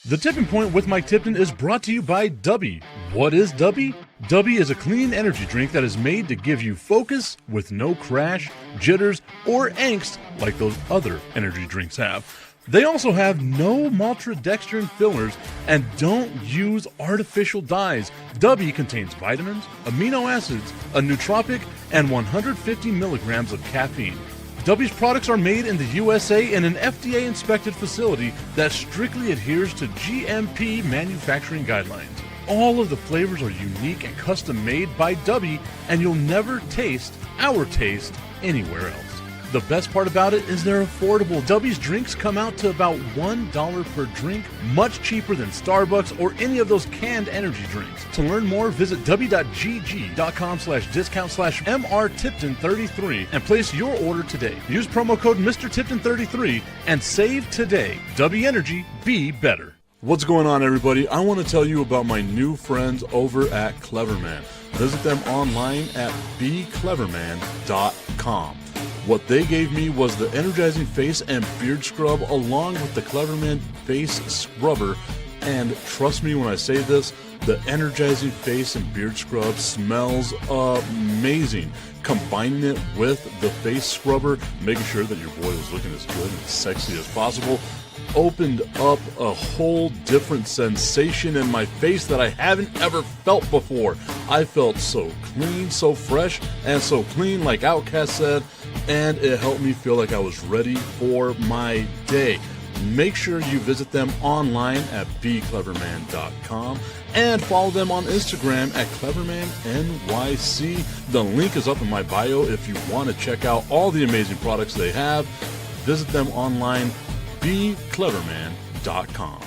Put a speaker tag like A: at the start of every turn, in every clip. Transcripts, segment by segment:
A: The Tipping Point with Mike Tipton is brought to you by Dubby. What is Dubby? Dubby is a clean energy drink that is made to give you focus with no crash, jitters, or angst like those other energy drinks have. They also have no maltodextrin fillers and don't use artificial dyes. Dubby contains vitamins, amino acids, a nootropic, and 150 milligrams of caffeine. Dubby's products are made in the USA in an FDA-inspected facility that strictly adheres to GMP manufacturing guidelines. All of the flavors are unique and custom-made by Dubby, and you'll never taste our taste anywhere else. The best part about it is they're affordable. Dubby's drinks come out to about $1 per drink, much cheaper than Starbucks or any of those canned energy drinks. To learn more, visit w.gg.com/discount/MRTipton33 and place your order today. Use promo code MrTipton33 and save today. Dubby Energy, be better. What's going on, everybody? I want to tell you about my new friends over at Cleverman. Visit them online at becleverman.com. What they gave me was the energizing face and beard scrub along with the Cleverman face scrubber. And trust me when I say this, the energizing face and beard scrub smells amazing. Combining it with the face scrubber, making sure that your boy was looking as good and sexy as possible, opened up a whole different sensation in my face that I haven't ever felt before. I felt so clean, so fresh, and so clean, like Outcast said, and it helped me feel like I was ready for my day. Make sure you visit them online at becleverman.com and follow them on Instagram at clevermannyc. The link is up in my bio if you want to check out all the amazing products they have. Visit them online, becleverman.com.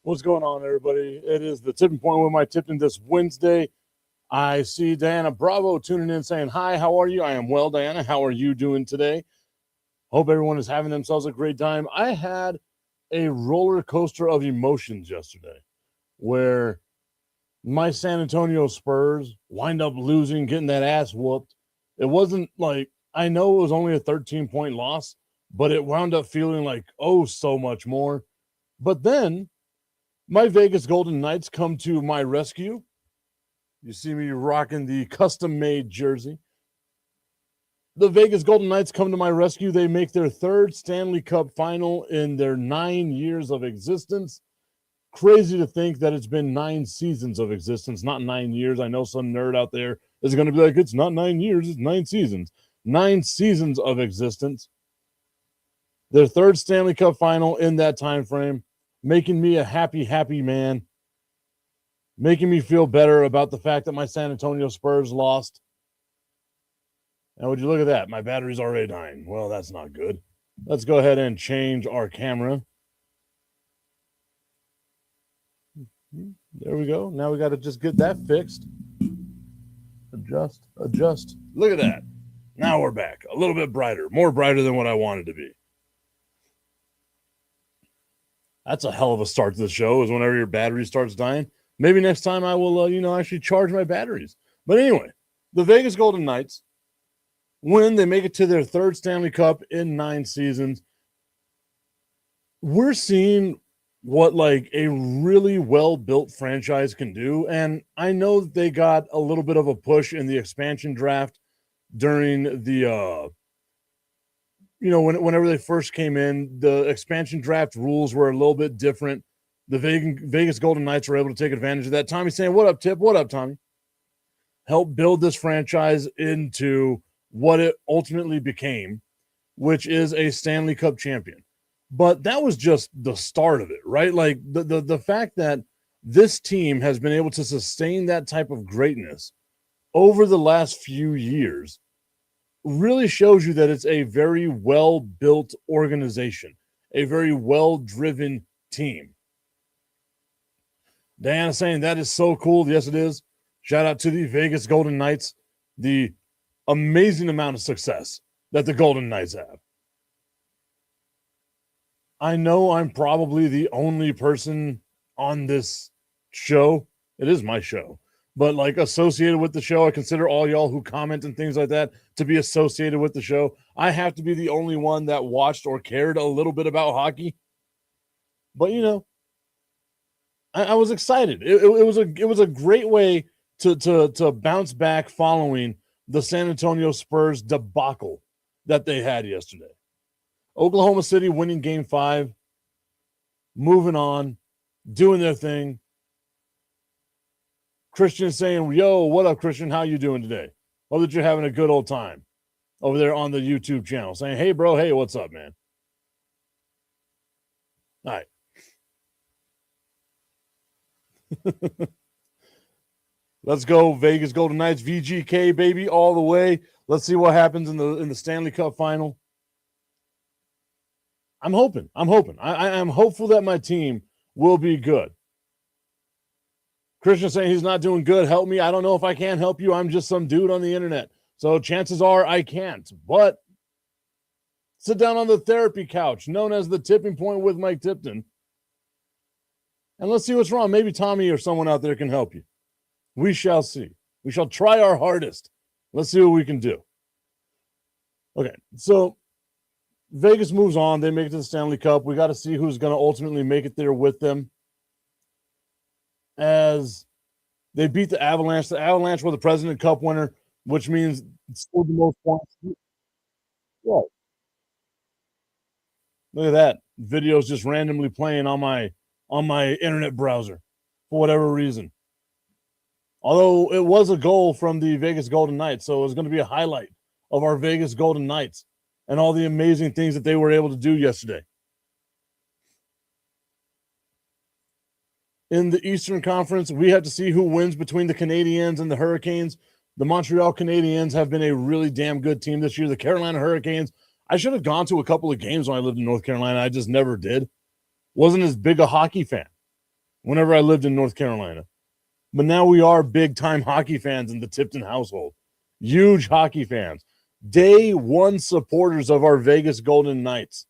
A: What's going on, everybody? It is the Tipping Point with my Tipton this Wednesday. I see Diana Bravo tuning in saying, hi, how are you? I am well, Diana. How are you doing today? Hope everyone is having themselves a great time. I had a roller coaster of emotions yesterday where my San Antonio Spurs wind up losing, getting that ass whooped. It wasn't like, I know it was only a 13-point loss, but it wound up feeling like, oh, so much more. But then my Vegas Golden Knights come to my rescue. You see me rocking the custom-made jersey. The Vegas Golden Knights come to my rescue. They make their third Stanley Cup Final in their 9 years of existence. Crazy to think that it's been 9 seasons of existence, not 9 years. I know some nerd out there is going to be like, it's not 9 years, it's 9 seasons. 9 seasons of existence. Their third Stanley Cup Final in that time frame. Making me a happy, happy man. Making me feel better about the fact that my San Antonio Spurs lost. And would you look at that? My battery's already dying. Well, that's not good. Let's go ahead and change our camera. There we go. Now we got to just get that fixed. Adjust. Look at that. Now we're back. A little bit brighter. More brighter than what I wanted to be. That's a hell of a start to the show, is whenever your battery starts dying. Maybe next time I will, actually charge my batteries. But anyway, the Vegas Golden Knights win. They make it to their third Stanley Cup in 9 seasons. We're seeing what, like, a really well-built franchise can do. And I know that they got a little bit of a push in the expansion draft during the whenever they first came in. The expansion draft rules were a little bit different. The Vegas Golden Knights were able to take advantage of that. Tommy's saying, what up, Tip? What up, Tommy? Help build this franchise into what it ultimately became, which is a Stanley Cup champion. But that was just the start of it, right? Like the fact that this team has been able to sustain that type of greatness over the last few years really shows you that it's a very well-built organization, a very well-driven team. Diana saying that is so cool. Yes, it is. Shout out to the Vegas Golden Knights, the amazing amount of success that the Golden Knights have. I know I'm probably the only person on this show. It is my show, but like associated with the show. I consider all y'all who comment and things like that to be associated with the show. I have to be the only one that watched or cared a little bit about hockey. But you know, I was excited. It was a great way to bounce back following the San Antonio Spurs debacle that they had yesterday. Oklahoma City winning Game 5, moving on, doing their thing. Christian saying, yo, what up, Christian? How you doing today? Hope that you're having a good old time over there on the YouTube channel. Saying, hey, bro, hey, what's up, man? All right. Let's go, Vegas Golden Knights, VGK, baby, all the way. Let's see what happens in the Stanley Cup Final. I'm hoping. I am hopeful that my team will be good. Christian saying he's not doing good. Help me. I don't know if I can help you. I'm just some dude on the internet. So chances are I can't. But sit down on the therapy couch, known as the Tipping Point with Mike Tipton. And let's see what's wrong. Maybe Tommy or someone out there can help you. We shall see. We shall try our hardest. Let's see what we can do. Okay, so Vegas moves on. They make it to the Stanley Cup. We got to see who's going to ultimately make it there with them. As they beat the Avalanche. The Avalanche were the President Cup winner, which means still the most points. Yeah. Look at that. Videos just randomly playing on my internet browser for whatever reason. Although it was a goal from the Vegas Golden Knights, so it was going to be a highlight of our Vegas Golden Knights and all the amazing things that they were able to do yesterday. In the Eastern Conference, we have to see who wins between the Canadiens and the Hurricanes. The Montreal Canadiens have been a really damn good team this year. The Carolina Hurricanes, I should have gone to a couple of games when I lived in North Carolina. I just never did. Wasn't as big a hockey fan whenever I lived in North Carolina. But now we are big-time hockey fans in the Tipton household. Huge hockey fans. Day one supporters of our Vegas Golden Knights.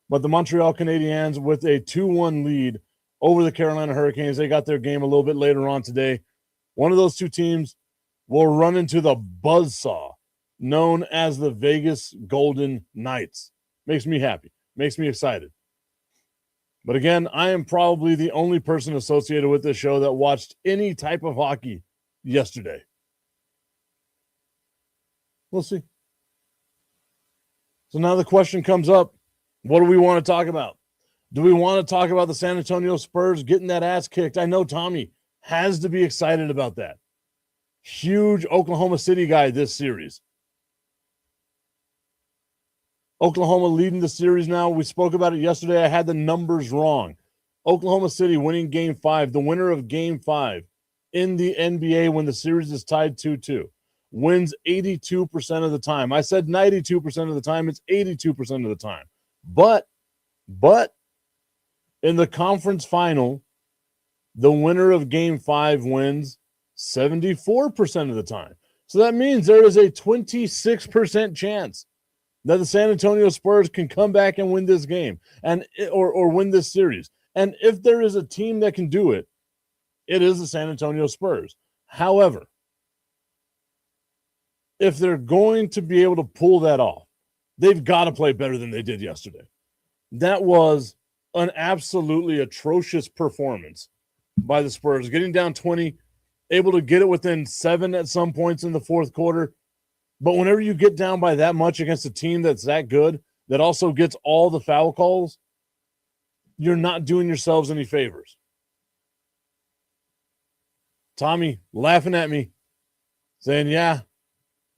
A: But the Montreal Canadiens with a 2-1 lead over the Carolina Hurricanes. They got their game a little bit later on today. One of those two teams will run into the buzzsaw known as the Vegas Golden Knights. Makes me happy. Makes me excited. But again, I am probably the only person associated with this show that watched any type of hockey yesterday. We'll see. So now the question comes up, what do we want to talk about? Do we want to talk about the San Antonio Spurs getting that ass kicked? I know Tommy has to be excited about that. Huge Oklahoma City guy this series. Oklahoma leading the series now. We spoke about it yesterday. I had the numbers wrong. Oklahoma City winning Game 5, the winner of Game 5 in the NBA when the series is tied 2-2, wins 82% of the time. I said 92% of the time. It's 82% of the time. But in the conference final, the winner of Game 5 wins 74% of the time. So that means there is a 26% chance that the San Antonio Spurs can come back and win this game or win this series. And if there is a team that can do it, it is the San Antonio Spurs. However, if they're going to be able to pull that off, they've got to play better than they did yesterday. That was an absolutely atrocious performance by the Spurs, getting down 20, able to get it within 7 at some points in the fourth quarter. But whenever you get down by that much against a team that's that good, that also gets all the foul calls, you're not doing yourselves any favors. Tommy laughing at me, saying, yeah,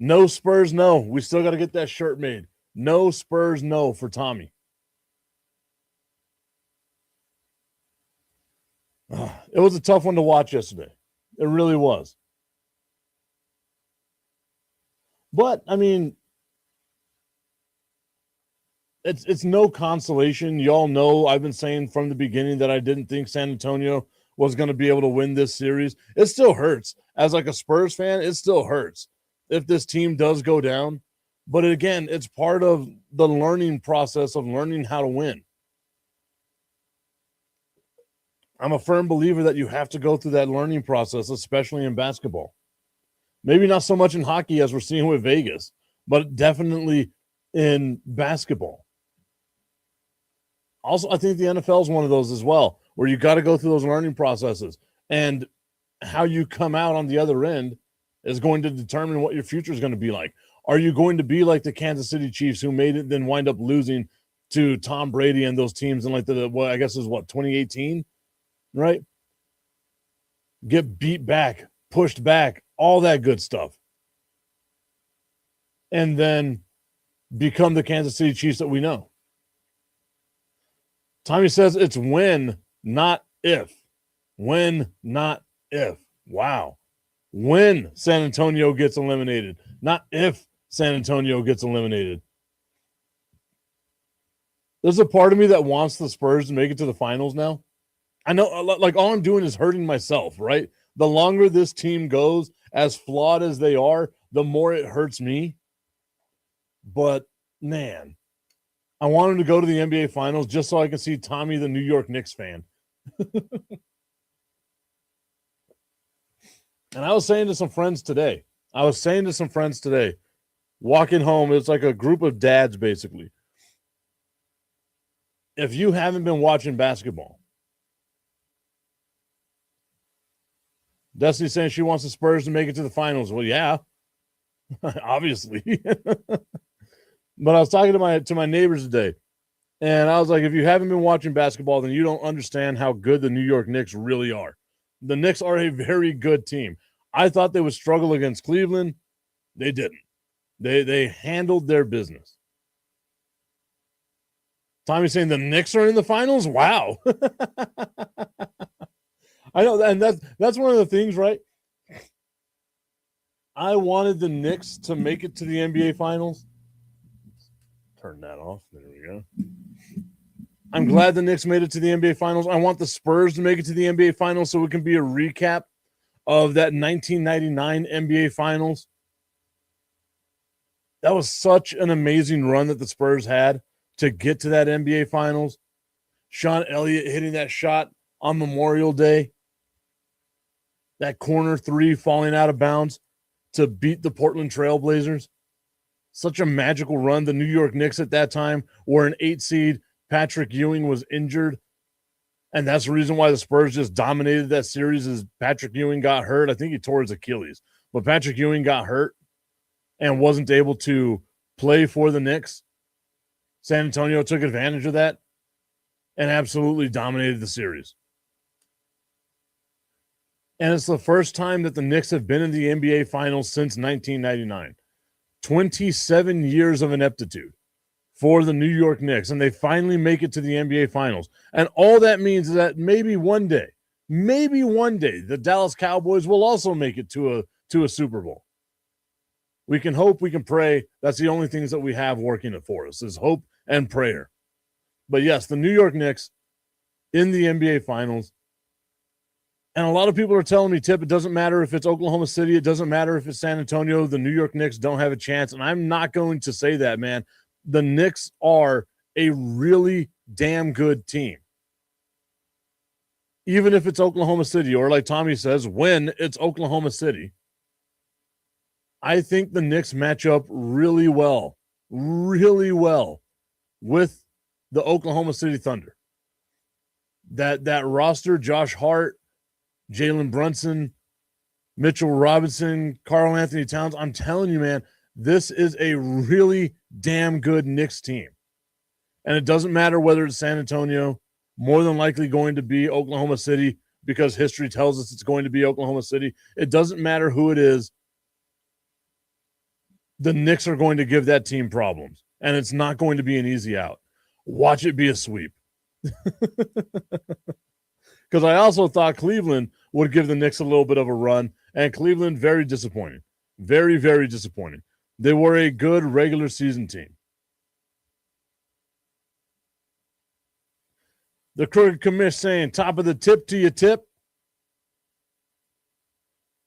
A: no Spurs, no. We still got to get that shirt made. No Spurs, no for Tommy. It was a tough one to watch yesterday. It really was. But, I mean, it's no consolation. Y'all know I've been saying from the beginning that I didn't think San Antonio was going to be able to win this series. It still hurts. As like a Spurs fan, it still hurts if this team does go down. But again, it's part of the learning process of learning how to win. I'm a firm believer that you have to go through that learning process, especially in basketball. Maybe not so much in hockey as we're seeing with Vegas, but definitely in basketball. Also, I think the NFL is one of those as well, where you got to go through those learning processes. And how you come out on the other end is going to determine what your future is going to be like. Are you going to be like the Kansas City Chiefs, who made it, then wind up losing to Tom Brady and those teams in like I guess it was 2018, right? Get beat back, pushed back, all that good stuff. And then become the Kansas City Chiefs that we know. Tommy says it's when, not if. When, not if. Wow. When San Antonio gets eliminated, not if San Antonio gets eliminated. There's a part of me that wants the Spurs to make it to the finals now. I know, like, all I'm doing is hurting myself, right? The longer this team goes, as flawed as they are, the more it hurts me. But, man, I want him to go to the NBA Finals just so I can see Tommy, the New York Knicks fan. And I was saying to some friends today, walking home, it's like a group of dads, basically. If you haven't been watching basketball, Destiny's saying she wants the Spurs to make it to the finals. Well, yeah, obviously. But I was talking to my neighbors today, and I was like, if you haven't been watching basketball, then you don't understand how good the New York Knicks really are. The Knicks are a very good team. I thought they would struggle against Cleveland. They didn't. They handled their business. Tommy's saying the Knicks are in the finals? Wow. I know, and that's one of the things, right? I wanted the Knicks to make it to the NBA Finals. Turn that off. There we go. I'm glad the Knicks made it to the NBA Finals. I want the Spurs to make it to the NBA Finals so it can be a recap of that 1999 NBA Finals. That was such an amazing run that the Spurs had to get to that NBA Finals. Sean Elliott hitting that shot on Memorial Day. That corner three falling out of bounds to beat the Portland Trail Blazers. Such a magical run. The New York Knicks at that time were an 8 seed. Patrick Ewing was injured. And that's the reason why the Spurs just dominated that series is Patrick Ewing got hurt. I think he tore his Achilles. But Patrick Ewing got hurt and wasn't able to play for the Knicks. San Antonio took advantage of that and absolutely dominated the series. And it's the first time that the Knicks have been in the NBA Finals since 1999. 27 years of ineptitude for the New York Knicks, and they finally make it to the NBA Finals. And all that means is that maybe one day, the Dallas Cowboys will also make it to a Super Bowl. We can hope, we can pray. That's the only things that we have working it for us is hope and prayer. But yes, the New York Knicks in the NBA Finals. And a lot of people are telling me, Tip, it doesn't matter if it's Oklahoma City. It doesn't matter if it's San Antonio. The New York Knicks don't have a chance. And I'm not going to say that, man. The Knicks are a really damn good team. Even if it's Oklahoma City, or like Tommy says, when it's Oklahoma City, I think the Knicks match up really well with the Oklahoma City Thunder. That roster, Josh Hart, Jalen Brunson, Mitchell Robinson, Karl Anthony Towns. I'm telling you, man, this is a really damn good Knicks team. And it doesn't matter whether it's San Antonio, more than likely going to be Oklahoma City because history tells us it's going to be Oklahoma City. It doesn't matter who it is. The Knicks are going to give that team problems, and it's not going to be an easy out. Watch it be a sweep. because I also thought Cleveland would give the Knicks a little bit of a run, and Cleveland, very disappointing. Very, very disappointing. They were a good regular season team. The Crooked Commish saying, top of the tip to your tip.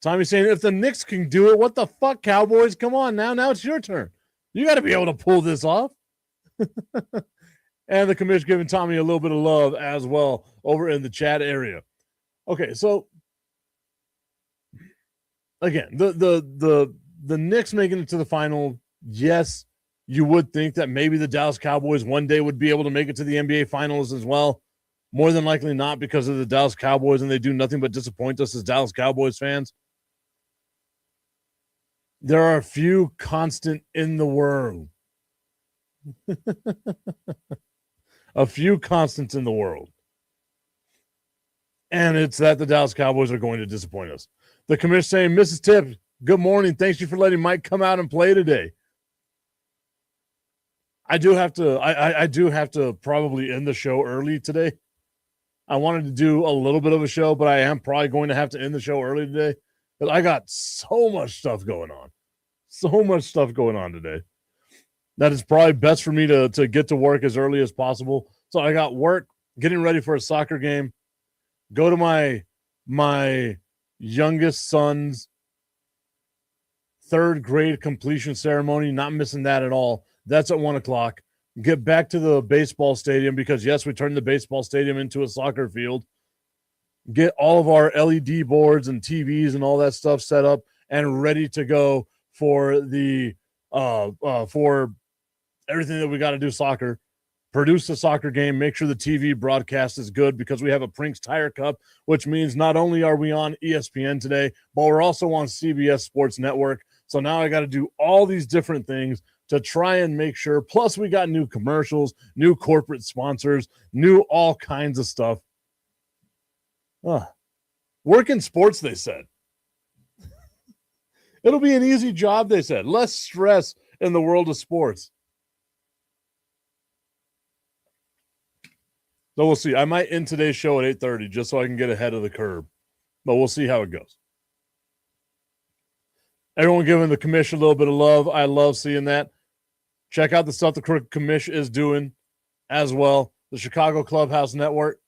A: Tommy saying, if the Knicks can do it, what the fuck, Cowboys? Come on now. Now it's your turn. You got to be able to pull this off. And the Commish giving Tommy a little bit of love as well over in the chat area. Okay, so again, the Knicks making it to the final, yes, you would think that maybe the Dallas Cowboys one day would be able to make it to the NBA Finals as well. More than likely not, because of the Dallas Cowboys, and they do nothing but disappoint us as Dallas Cowboys fans. There are a few constant in the world. A few constants in the world. And it's that the Dallas Cowboys are going to disappoint us. The Commish saying, Mrs. Tip, good morning. Thank you for letting Mike come out and play today. I do have to probably end the show early today. I wanted to do a little bit of a show, but I am probably going to have to end the show early today because I got so much stuff going on. So much stuff going on today. That is probably best for me to get to work as early as possible. So I got work, getting ready for a soccer game, go to my youngest son's third grade completion ceremony, not missing that at all. That's at 1:00. Get back to the baseball stadium because, yes, we turned the baseball stadium into a soccer field. Get all of our LED boards and TVs and all that stuff set up and ready to go for the for everything that we got to do soccer. Produce the soccer game, make sure the TV broadcast is good because we have a Prinks Tire Cup, which means not only are we on ESPN today, but we're also on CBS Sports Network. So now I got to do all these different things to try and make sure. Plus, we got new commercials, new corporate sponsors, new all kinds of stuff. Work in sports, they said. It'll be an easy job, they said. Less stress in the world of sports. So we'll see. I might end today's show at 8:30 just so I can get ahead of the curve. But we'll see how it goes. Everyone giving the Commish a little bit of love. I love seeing that. Check out the stuff the Crooked Commish is doing as well. The Chicago Clubhouse Network.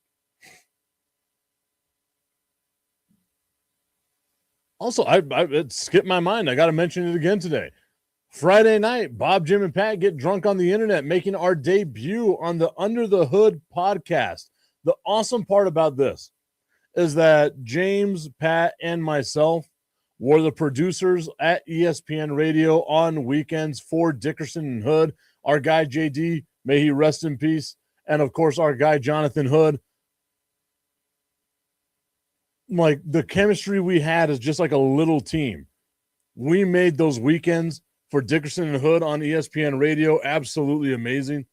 A: Also, it skipped my mind. I got to mention it again today. Friday night, Bob, Jim, and Pat get drunk on the internet, making our debut on the Under the Hood podcast. The awesome part about this is that James, Pat, and myself were the producers at ESPN Radio on weekends for Dickerson and Hood. Our guy, JD, may he rest in peace. And, of course, our guy, Jonathan Hood. Like, the chemistry we had is just like a little team. We made those weekends for Dickerson and Hood on ESPN Radio absolutely amazing.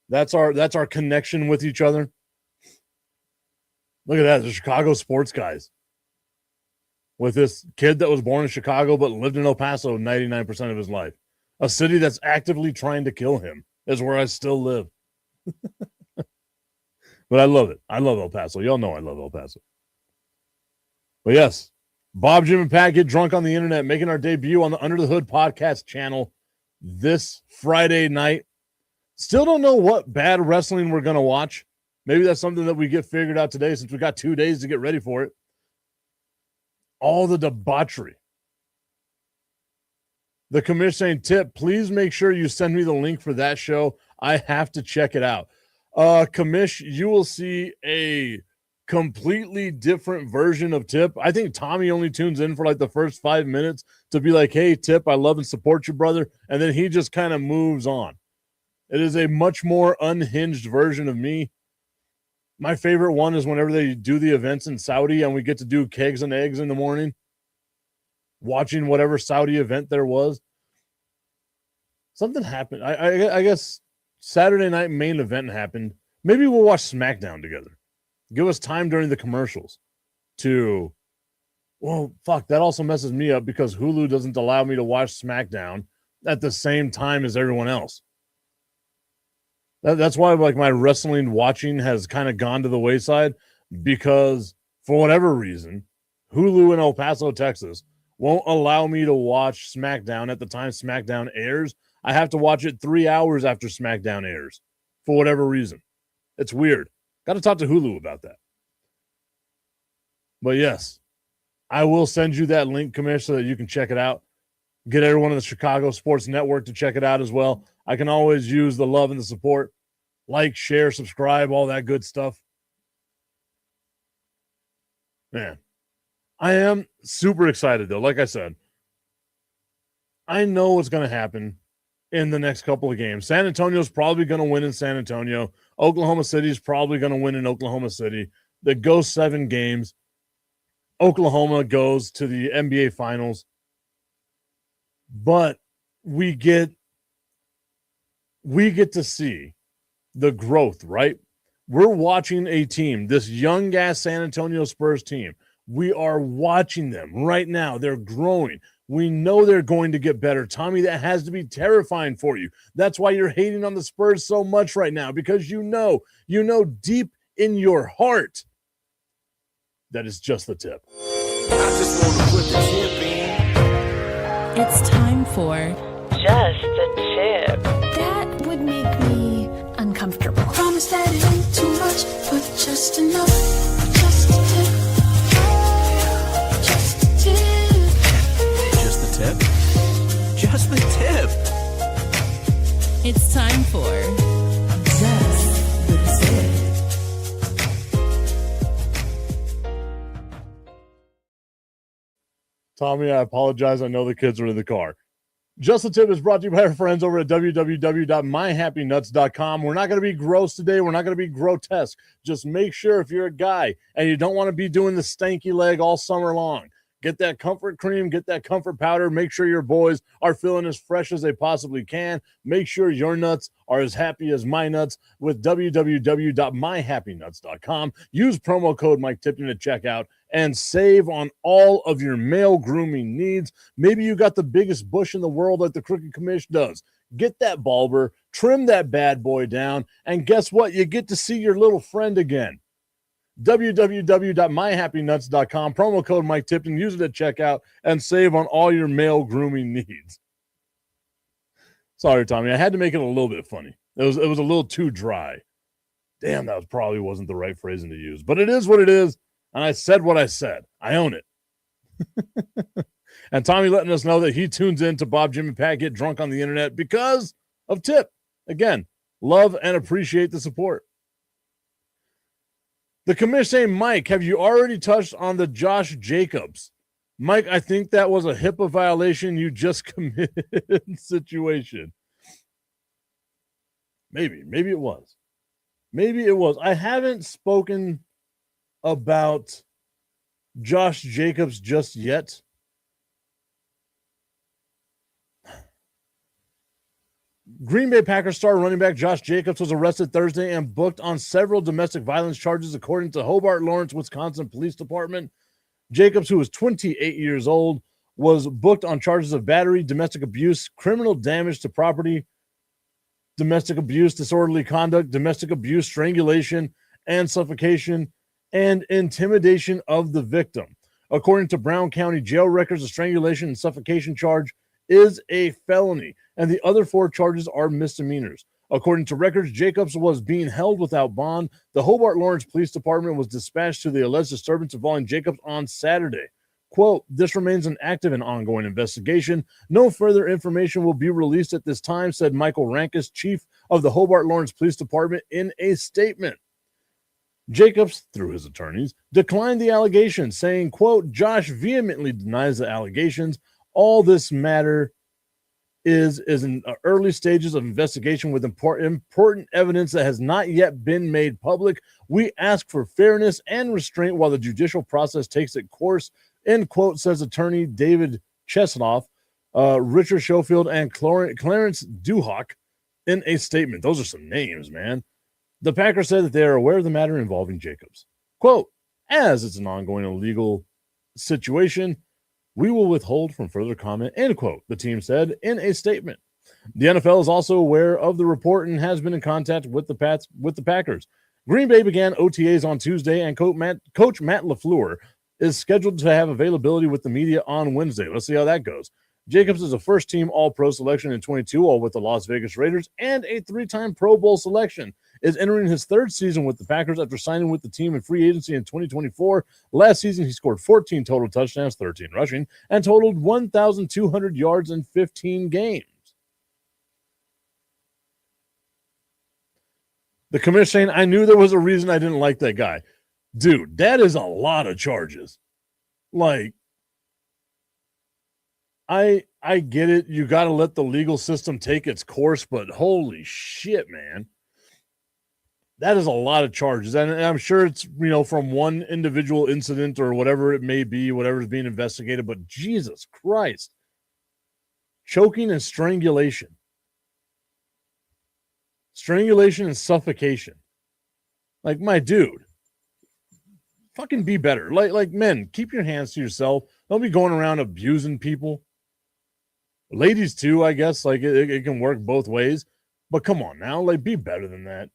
A: That's our connection with each other. Look at that, the Chicago sports guys. With this kid that was born in Chicago but lived in El Paso 99% of his life. A city that's actively trying to kill him is where I still live. But I love it. I love El Paso. Y'all know I love El Paso. But yes, Bob, Jim, and Pat get drunk on the internet, making our debut on the Under the Hood podcast channel this Friday night. Still don't know what bad wrestling we're going to watch. Maybe that's something that we get figured out today since we got 2 days to get ready for it. All the debauchery. The Commish saying, Tip, please make sure you send me the link for that show. I have to check it out. Commish, you will see a completely different version of Tip. I think Tommy only tunes in for like the first 5 minutes to be like, hey, Tip, I love and support you, brother. And then he just kind of moves on. It is a much more unhinged version of me. My favorite one is whenever they do the events in Saudi and we get to do kegs and eggs in the morning, watching whatever Saudi event there was. Something happened. I guess Saturday night main event happened. Maybe we'll watch SmackDown together. Give us time during the commercials to, well, fuck, that also messes me up because Hulu doesn't allow me to watch SmackDown at the same time as everyone else. That's why like my wrestling watching has kind of gone to the wayside. because for whatever reason, Hulu in El Paso, Texas won't allow me to watch SmackDown at the time SmackDown airs. I have to watch it 3 hours after SmackDown airs for whatever reason. It's weird. Got to talk to Hulu about that. But yes, I will send you that link, Commish, so that you can check it out. Get everyone in the Chicago Sports Network to check it out as well. I can always use the love and the support. Like, share, subscribe, all that good stuff. Man, I am super excited, though. Like I said, I know what's going to happen in the next couple of games. San Antonio's probably going to win in San Antonio. Oklahoma City's probably going to win in Oklahoma City. They go 7 games. Oklahoma goes to the NBA Finals. But we get to see the growth, right? We're watching a team, this young-ass San Antonio Spurs team. We are watching them right now. They're growing. We know they're going to get better. Tommy, that has to be terrifying for you. That's why you're hating on the Spurs so much right now, because you know deep in your heart that it's just the tip.
B: I just want to put the tip in.
C: It's time for
D: Just a Tip.
C: That would make me uncomfortable.
E: Promise that it ain't too much, but just enough. Just a tip. Just a tip.
B: Just the tip. Just the tip.
C: It's time for Just the Tip.
A: Tommy, I apologize. I know the kids are in the car. Just the Tip is brought to you by our friends over at www.myhappynuts.com. We're not going to be gross today. We're not going to be grotesque. Just make sure if you're a guy and you don't want to be doing the stanky leg all summer long, get that comfort cream, get that comfort powder. Make sure your boys are feeling as fresh as they possibly can. Make sure your nuts are as happy as my nuts with www.myhappynuts.com. Use promo code Mike Tipton at checkout and save on all of your male grooming needs. Maybe you got the biggest bush in the world like the Crooked Commish does. Get that bulber, trim that bad boy down, and guess what? You get to see your little friend again. www.myhappynuts.com, promo code Mike Tipton, use it at checkout, and save on all your male grooming needs. Sorry, Tommy, I had to make it a little bit funny. It was a little too dry. Damn, that probably wasn't the right phrasing to use, but it is what it is. And I said what I said. I own it. And Tommy letting us know that he tunes in to Bob, Jim, and Pat Get Drunk on the Internet because of Tip. Again, love and appreciate the support. The commish saying, Mike, have you already touched on the Josh Jacobs? Mike, I think that was a HIPAA violation you just committed situation. Maybe it was. Maybe it was. I haven't spoken about Josh Jacobs just yet. Green Bay Packers star running back Josh Jacobs was arrested Thursday and booked on several domestic violence charges, according to Hobart Lawrence, Wisconsin Police Department. Jacobs, who was 28 years old, was booked on charges of battery, domestic abuse, criminal damage to property, domestic abuse, disorderly conduct, domestic abuse, strangulation, and suffocation, and intimidation of the victim. According to Brown County jail records, the strangulation and suffocation charge is a felony, and the other 4 charges are misdemeanors. According to records, Jacobs was being held without bond. The Hobart Lawrence Police Department was dispatched to the alleged disturbance involving Jacobs on Saturday. Quote, this remains an active and ongoing investigation. No further information will be released at this time, said Michael Rankus, chief of the Hobart Lawrence Police Department, in a statement. Jacobs, through his attorneys, declined the allegations, saying, quote, Josh vehemently denies the allegations. All this matter is in early stages of investigation with important evidence that has not yet been made public. We ask for fairness and restraint while the judicial process takes its course, end quote, says attorney David Chesnoff, Richard Schofield, and Clarence Duhawk in a statement. Those are some names, man. The Packers said that they are aware of the matter involving Jacobs. Quote, as it's an ongoing illegal situation, we will withhold from further comment, end quote, the team said in a statement. The NFL is also aware of the report and has been in contact with the Packers. Green Bay began OTAs on Tuesday, and Coach Matt LaFleur is scheduled to have availability with the media on Wednesday. Let's see how that goes. Jacobs is a first-team All-Pro selection in 22, all with the Las Vegas Raiders, and a three-time Pro Bowl selection. Is entering his third season with the Packers after signing with the team in free agency in 2024. Last season, he scored 14 total touchdowns, 13 rushing, and totaled 1,200 yards in 15 games. The commissioner saying, I knew there was a reason I didn't like that guy. Dude, that is a lot of charges. Like, I get it. You got to let the legal system take its course, but holy shit, man. That is a lot of charges. And I'm sure it's, from one individual incident or whatever it may be, whatever is being investigated, but Jesus Christ. Choking and strangulation. Strangulation and suffocation. Like, my dude, fucking be better. Like men, keep your hands to yourself. Don't be going around abusing people. Ladies too, I guess. Like, it can work both ways. But come on now, like, be better than that.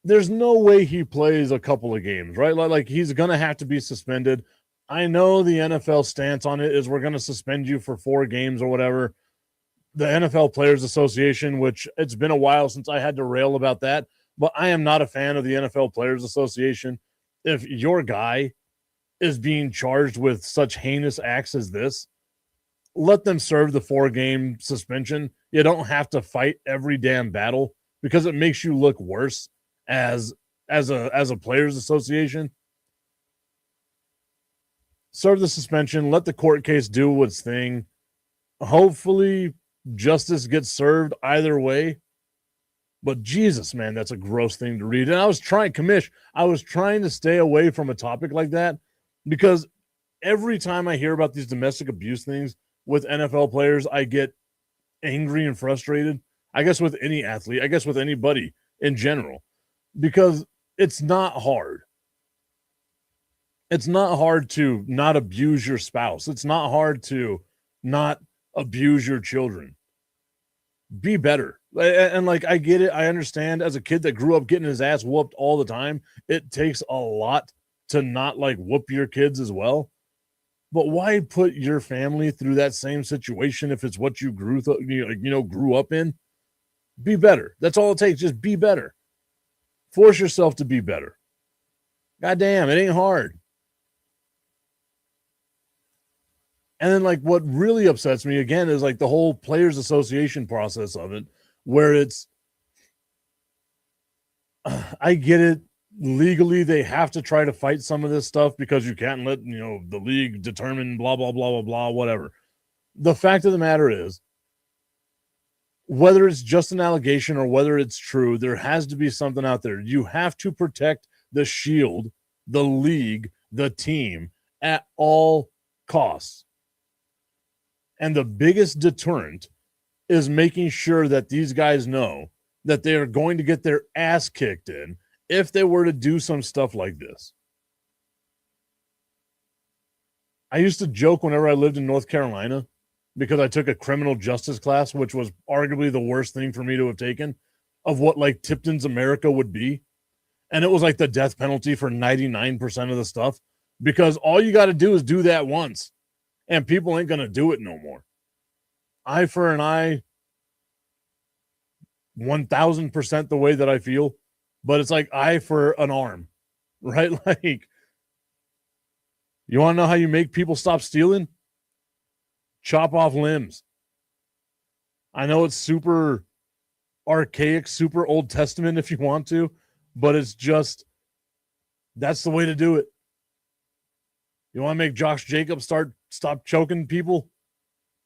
A: There's no way he plays a couple of games, right? Like he's going to have to be suspended. I know the NFL stance on it is we're going to suspend you for 4 games or whatever. The NFL Players Association, which it's been a while since I had to rail about that, but I am not a fan of the NFL Players Association. If your guy is being charged with such heinous acts as this, let them serve the 4-game suspension. You don't have to fight every damn battle because it makes you look worse as a players association. Serve the suspension, let the court case do its thing. Hopefully justice gets served either way. But Jesus, man, that's a gross thing to read. And I was trying to stay away from a topic like that because every time I hear about these domestic abuse things with NFL players, I get angry and frustrated. I guess with any athlete, I guess with anybody in general. Because it's not hard. It's not hard to not abuse your spouse. It's not hard to not abuse your children. Be better. And like, I get it. I understand as a kid that grew up getting his ass whooped all the time, it takes a lot to not like whoop your kids as well. But why put your family through that same situation if it's what you grew up in? Be better. That's all it takes. Just be better. Force yourself to be better. God damn, it ain't hard. And then, like, what really upsets me, again, is, like, the whole Players Association process of it, where it's, I get it, legally they have to try to fight some of this stuff because you can't let, the league determine blah, blah, blah, blah, blah, whatever. The fact of the matter is, whether it's just an allegation or whether it's true, there has to be something out there. You have to protect the shield, the league, the team at all costs. And the biggest deterrent is making sure that these guys know that they are going to get their ass kicked in if they were to do some stuff like this. I used to joke whenever I lived in North Carolina, because I took a criminal justice class, which was arguably the worst thing for me to have taken, of what like Tipton's America would be. And it was like the death penalty for 99% of the stuff, because all you got to do is do that once and people ain't going to do it no more. Eye for an eye, 1000% the way that I feel, but it's like eye for an arm, right? Like, you want to know how you make people stop stealing? Chop off limbs. I know it's super archaic, super Old Testament if you want to, but it's just, that's the way to do it. You want to make Josh Jacobs stop choking people?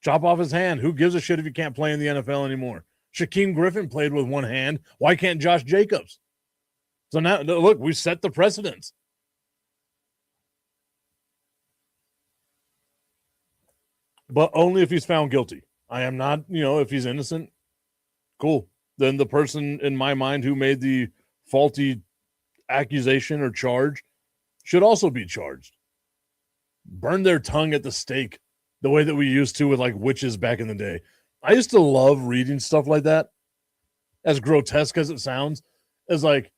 A: Chop off his hand. Who gives a shit if you can't play in the NFL anymore? Shaquem Griffin played with one hand. Why can't Josh Jacobs? So now, look, we set the precedence. But only if he's found guilty. I am not, if he's innocent, cool. Then the person in my mind who made the faulty accusation or charge should also be charged. Burn their tongue at the stake the way that we used to with like witches back in the day. I used to love reading stuff like that. as grotesque as it sounds, is like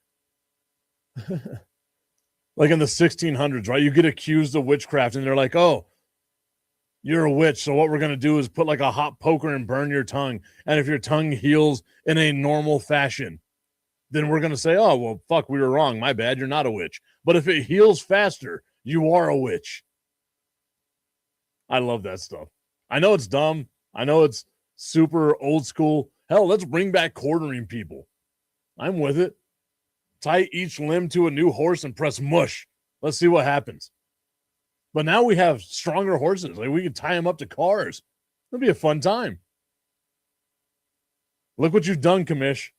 A: like in the 1600s, right? You get accused of witchcraft and they're like, oh, you're a witch. So what we're going to do is put like a hot poker and burn your tongue. And if your tongue heals in a normal fashion, then we're going to say, oh, well, fuck, we were wrong. My bad. You're not a witch. But if it heals faster, you are a witch. I love that stuff. I know it's dumb. I know it's super old school. Hell, let's bring back quartering people. I'm with it. Tie each limb to a new horse and press mush. Let's see what happens. But now we have stronger horses. Like we can tie them up to cars. It'll be a fun time. Look what you've done, Kamish.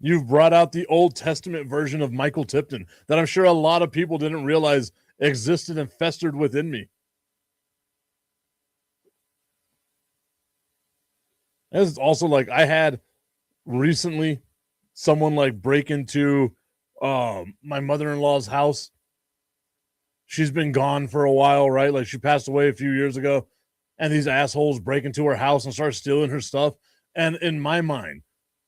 A: You've brought out the Old Testament version of Michael Tipton that I'm sure a lot of people didn't realize existed and festered within me. And it's also like I had recently someone like break into my mother-in-law's house. She's been gone for a while, right? Like she passed away a few years ago, and these assholes break into her house and start stealing her stuff. And in my mind,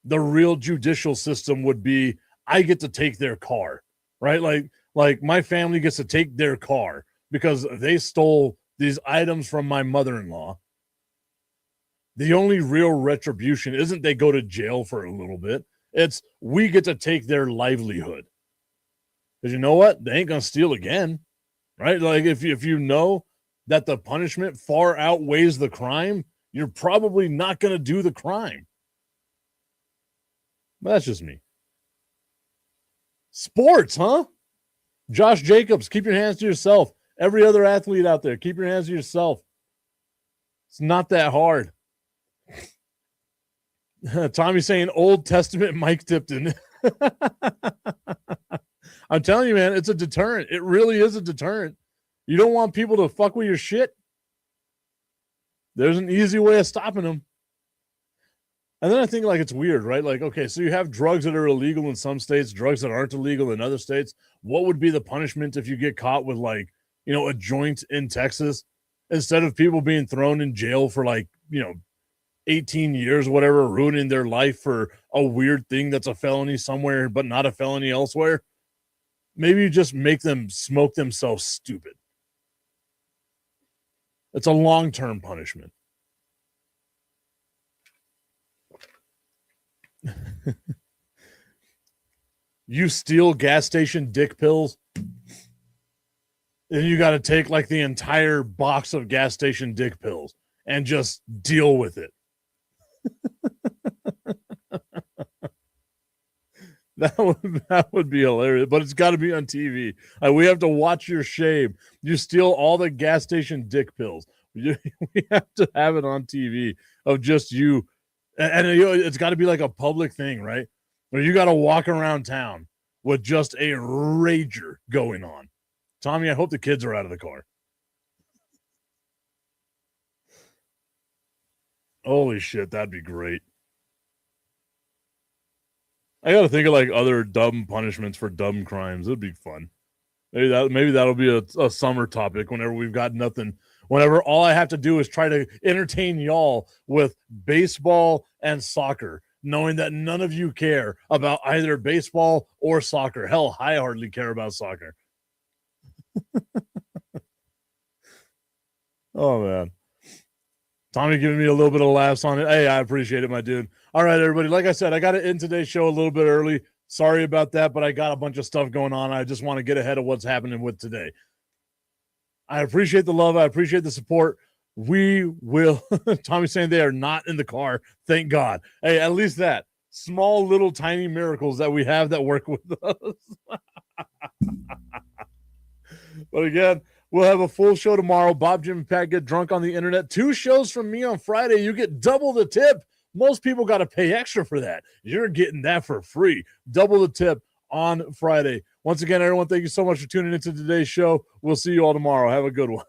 A: the real judicial system would be I get to take their car, right? Like my family gets to take their car because they stole these items from my mother-in-law. The only real retribution isn't they go to jail for a little bit. It's we get to take their livelihood. Because you know what? They ain't going to steal again, right? Like if you know that the punishment far outweighs the crime, you're probably not going to do the crime. But that's just me. Sports, huh? Josh Jacobs, keep your hands to yourself. Every other athlete out there, keep your hands to yourself. It's not that hard. Tommy's saying Old Testament Mike Tipton. I'm telling you, man, it's a deterrent. It really is a deterrent. You don't want people to fuck with your shit. There's an easy way of stopping them. And then I think like it's weird, right? Like, okay, so you have drugs that are illegal in some states, drugs that aren't illegal in other states. What would be the punishment if you get caught with like, you know, a joint in Texas instead of people being thrown in jail for like, you know, 18 years, whatever, ruining their life for a weird thing that's a felony somewhere, but not a felony elsewhere? Maybe you just make them smoke themselves stupid. It's a long-term punishment. You steal gas station dick pills, then you got to take like the entire box of gas station dick pills and just deal with it. That would be hilarious, but it's got to be on TV. We have to watch your shame. You steal all the gas station dick pills. We have to have it on TV of just you, and you know, it's got to be like a public thing, right? Where you got to walk around town with just a rager going on. Tommy, I hope the kids are out of the car. Holy shit, that'd be great. I gotta think of like other dumb punishments for dumb crimes. It'd be fun. Maybe that'll be a summer topic whenever we've got nothing. Whenever all I have to do is try to entertain y'all with baseball and soccer, knowing that none of you care about either baseball or soccer. Hell, I hardly care about soccer. Oh, man. Tommy giving me a little bit of laughs on it. Hey, I appreciate it, my dude. All right, everybody. Like I said, I got to end today's show a little bit early. Sorry about that, but I got a bunch of stuff going on. I just want to get ahead of what's happening with today. I appreciate the love. I appreciate the support. We will. Tommy's saying they are not in the car. Thank God. Hey, at least that. Small, little, tiny miracles that we have that work with us. But again, we'll have a full show tomorrow. Bob, Jim, and Pat get drunk on the internet. 2 shows from me on Friday. You get double the tip. Most people got to pay extra for that. You're getting that for free. Double the tip on Friday. Once again, everyone, thank you so much for tuning into today's show. We'll see you all tomorrow. Have a good one.